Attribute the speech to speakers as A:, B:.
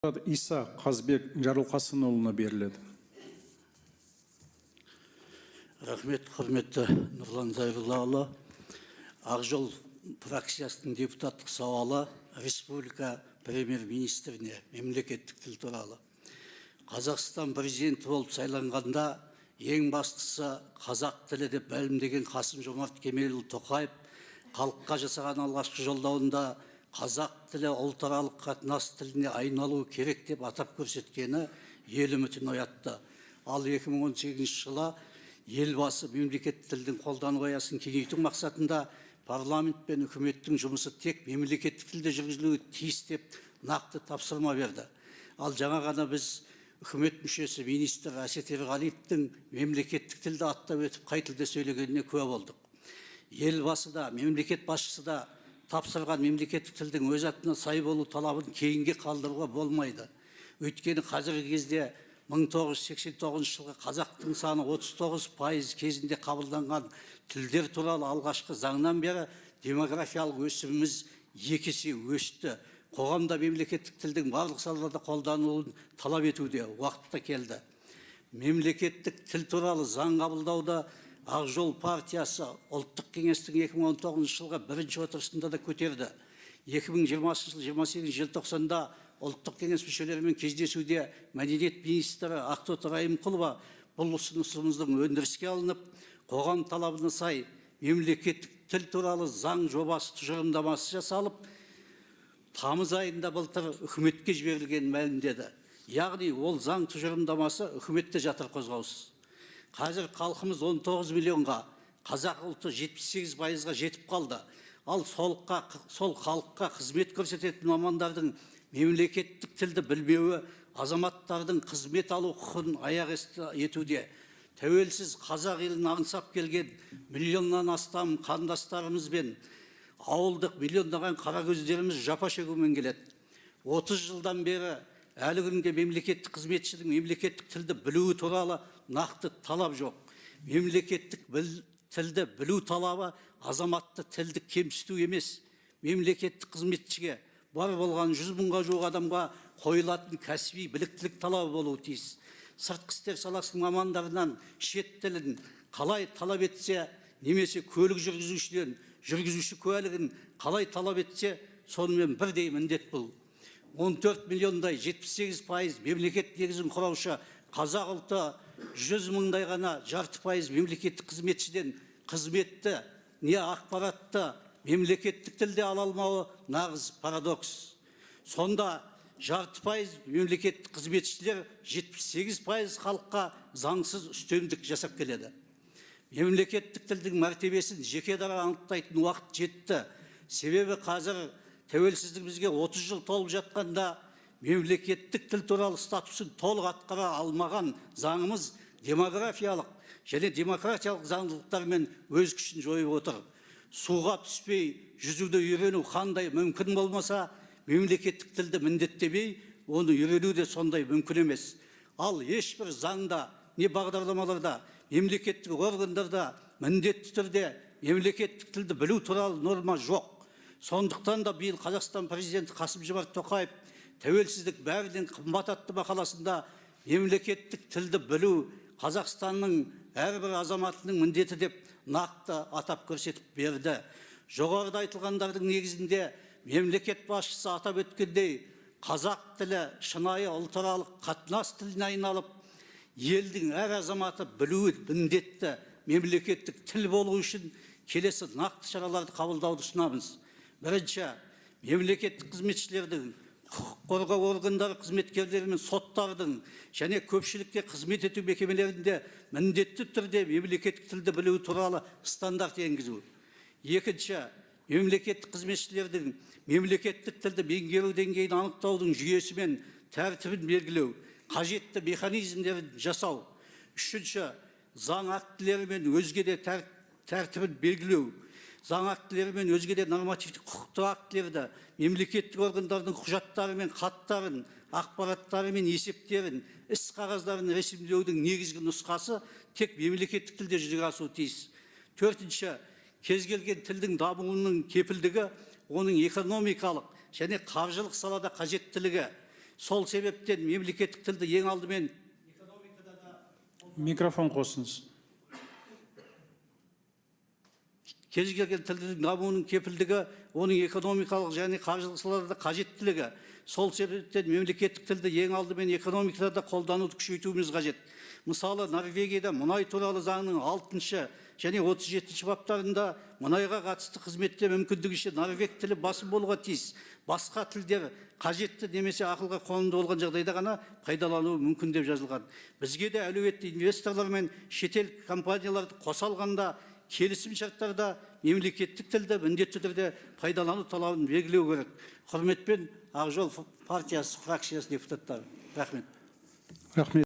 A: Иса Қазбек Жарылқасынұлына беріледі.
B: Рахмет, құрметті Нұрлан Зайроллаұлы. Ақжол фракциясының депутаттық сауалы республика премьер-министріне мемлекеттік тіл туралы. Қазақстан президенті болып сайланғанда ең бастысы қазақ тілі деп мәлімдеген Қасым-Жомарт Кемелұлы Тоқаев халыққа жасаған алғашқы жолдауында қазақ тілі ұлтаралық қатынас тіліне айналу керек деп атап көрсеткені ел үмітін оятты. Ал 2018 жылы елбасы мемлекеттік тілдің қолдану аясын кеңейту мақсатында парламент пен үкіметтің жұмысы тек мемлекеттік тілде жүргізілуі тиіс деп нақты тапсырма берді. Ал жаңа ғана біз үкімет мүшесі министр Әсет Ерғалиевтің мемлекеттік тілді аттап өтіп қай тілде сөйлегеніне куә болдық. Елбасы да, мемлекет басшысы да тапсырған мемлекеттік тілдің өз атына сай болу талабын кейінге қалдыруға болмайды. Өйткені қазіргі кезде 1989 жылғы қазақтың саны 39% кезінде қабылданған тілдер туралы алғашқы заңнан бері демографиялық өсіміміз 2 есе өсті. Қоғамда мемлекеттік тілдің барлық салаларда қолданылуын талап етуде уақытта келді. Мемлекеттік тіл туралы заң қабылдауда Ақжол партиясы ұлттық кеңестің 2019 жылғы бірінші отырысында да көтерді. 2020 жыл 28 желтоқсанда ұлттық кеңес мүшелерімен кездесуде мәдениет министрі Ақтоты Райымқұлова бұл ұсынысымыздың өндіріске алынып, қоғам талабына сай мемлекеттік тіл туралы заң жобасы тұжырымдамасы жасалып, тамыз айында былтыр үкіметке жіберілгенін мәлімдеді. Яғни ол заң тұжырымдамасы үкіметте жатыр қозғаусыз. Қазір халқымыз 19 миллионға, қазақ ұлты 78%-ға жетіп қалды. Ал сол халыққа қызмет көрсететін мамандардың мемлекеттік тілді білмеуі азаматтардың қызмет алу құқығын аяқ етуде. Тәуелсіз қазақ елін аңсап келген миллионнан астам қандастарымыз бен ауылдық миллиондаған қара көздеріміз жапа шегумен келеді. 30 жылдан бері әлі күнге мемлекеттік қызметшінің мемлекеттік тілді білуі туралы нақты талап жоқ. Мемлекеттік тілді білу талабы азаматты тілдік кемсіту емес. Мемлекеттік қызметшіге бар болған 100 мыңға жуық адамға қойылатын кәсіби біліктілік талабы болуы тиіс. Сыртқы істер саласының мамандарынан шет тілін қалай талап етсе, немесе көлік жүргізушіден жүргізуші куәлігін қалай талап етсе, сонымен бірдей міндет бұл. 14 миллиондай 78% мемлекет негізін құраушы қазақ ұлты 100 мыңдай ғана жарты пайыз мемлекеттік қызметшіден қызметті не ақпаратты мемлекеттік тілде ала алмауы нағыз парадокс. Сонда жарты пайыз мемлекеттік қызметшілер 78% халыққа заңсыз үстемдік жасап келеді. Мемлекеттік тілдің мәртебесін жеке дара анықтайтын уақыт жетті. Себебі қазір тәуелсіздігімізге 30 жыл толып жатқанда мемлекеттік тіл туралы статусын толық атқара алмаған заңымыз демографиялық және демократиялық заңдылықтармен өз күшін жойып отыр. Суға түспей жүзуді үйрену қандай мүмкін болмаса, мемлекеттік тілді міндеттемей, оны үйрену де сондай мүмкін емес. Ал ешбір заңда, не бағдарламаларда, мемлекеттік органдарда міндетті түрде мемлекеттік тілді білу туралы норма жоқ. Сондықтан да биыл Қазақстан президенті Қасым-Жомарт Тоқаев тәуелсіздік бәрінен қымбат атты мақаласында мемлекеттік тілді білу Қазақстанның әрбір азаматының міндеті деп нақты атап көрсетіп берді. Жоғарыда айтылғандардың негізінде мемлекет басшысы атап өткендей қазақ тілі шынайы ұлтаралық қатынас тіліне айналып, елдің әр азаматы білуі міндетті мемлекеттік тіл болу үшін келесі нақты шараларды қабылдауды ұсынамыз. Бірінші, мемлекеттік қызметшілердің, құқық қорғау органдары қызметкерлері мен соттардың және көпшілікке қызмет ету мекемелерінде міндетті түрде мемлекеттік тілді білуі туралы стандарт енгізу. Екінші, мемлекеттік қызметшілердің мемлекеттік тілді меңгеру деңгейін анықтаудың жүйесі мен тәртібін белгілеу, қажетті механизмдерін жасау. Үшінші, заң актілері мен өзге де тәртібін белгілеу. Заң актілері мен өзге де нормативтік құқықтық актілерді мемлекеттік органдардың құжаттары мен хаттарын, ақпараттары мен есептерін, іс қағаздарын ресімдеудің негізгі нұсқасы тек мемлекеттік тілде жүзеге асуы тиіс. Төртінші, кез келген тілдің дамуының кепілдігі оның экономикалық және қаржылық салада қажеттілігі. Сол себептен мемлекеттік тілді ең алдымен
A: Микрофон қосыңыз.
B: кез келген тілдің дамуының кепілдігі, оның экономикалық және қаржылық салаларда қажеттілігі. Сол себептен мемлекеттік тілді ең алдымен экономикада қолдануды күшейтуіміз қажет. Мысалы, Норвегияда мұнай туралы заңның 6 және 37 баптарында мұнайға қатысты қызметте мүмкіндігінше норвег тілі басым болуға тиіс. Басқа тілдер қажетті немесе ақылға қонымды болған жағдайда ғана пайдалануы мүмкін деп жазылған. Бізге де әлеуетті инвесторлар мен шетел компанияларды қоса алғанда келісім шарттарда мемлекеттік тілді міндетті түрде пайдалану талабын белгілеу керек. Құрметпен Ақ жол партиясы фракциясы депутаттары. Рахмет.
A: Рахмет.